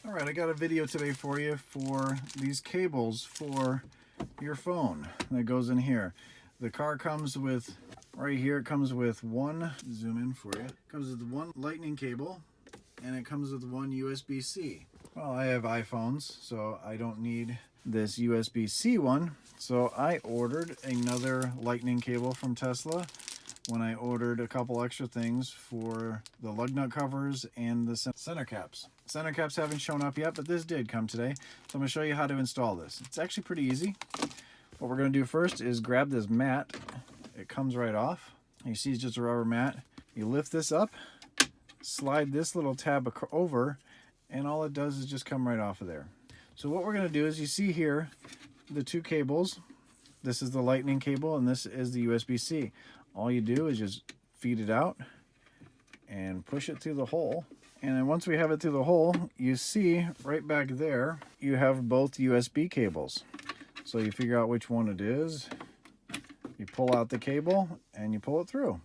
Alright, I got a video today for you for these cables for your phone that goes in here. The car comes with, right here, it comes with one, zoom in for you, it comes with one lightning cable and it comes with one USB-C. Well, I have iPhones, so I don't need this USB-C one, so I ordered another lightning cable from Tesla when I ordered a couple extra things for the lug nut covers and the center caps. Center caps haven't shown up yet, but this did come today. So I'm going to show you how to install this. It's actually pretty easy. What we're going to do first is grab this mat. It comes right off. You see it's just a rubber mat. You lift this up, slide this little tab over, and all it does is just come right off of there. So what we're going to do is, you see here the two cables. This is the lightning cable and this is the USB-C. All you do is just feed it out and push it through the hole. And then once we have it through the hole, you see right back there, you have both USB cables. So you figure out which one it is. You pull out the cable and you pull it through.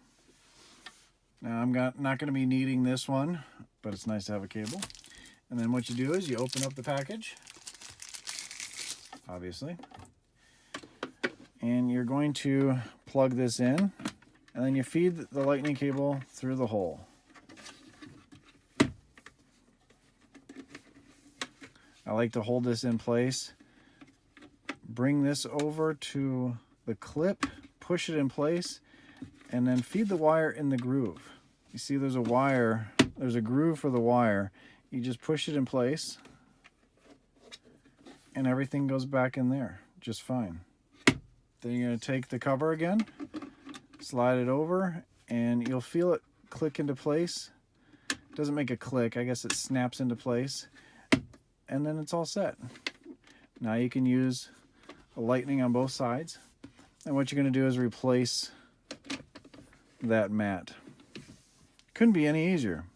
Now I'm not going to be needing this one, but it's nice to have a cable. And then what you do is you open up the package, obviously. And you're going to plug this in. And then you feed the lightning cable through the hole. I like to hold this in place. Bring this over to the clip, push it in place, and then feed the wire in the groove. You see there's a wire, there's a groove for the wire. You just push it in place, and everything goes back in there just fine. Then you're going to take the cover again, slide it over, and you'll feel it click into place. It doesn't make a click, I guess it snaps into place, and then it's all set. Now you can use a lightning on both sides, and what you're going to do is replace that mat. Couldn't be any easier.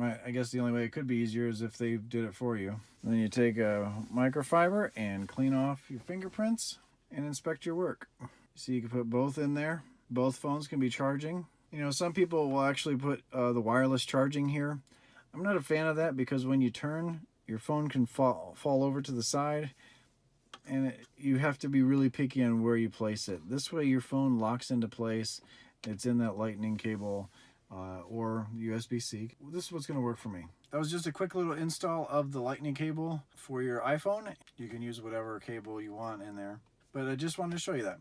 I guess the only way it could be easier is if they did it for you. And then you take a microfiber and clean off your fingerprints and inspect your work. So you can put both in there. Both phones can be charging. You know, some people will actually put the wireless charging here. I'm not a fan of that because when you turn, your phone can fall over to the side, and you have to be really picky on where you place it. This way your phone locks into place. It's in that lightning cable or USB-C. This is what's going to work for me. That was just a quick little install of the lightning cable for your iPhone. You can use whatever cable you want in there, but I just wanted to show you that.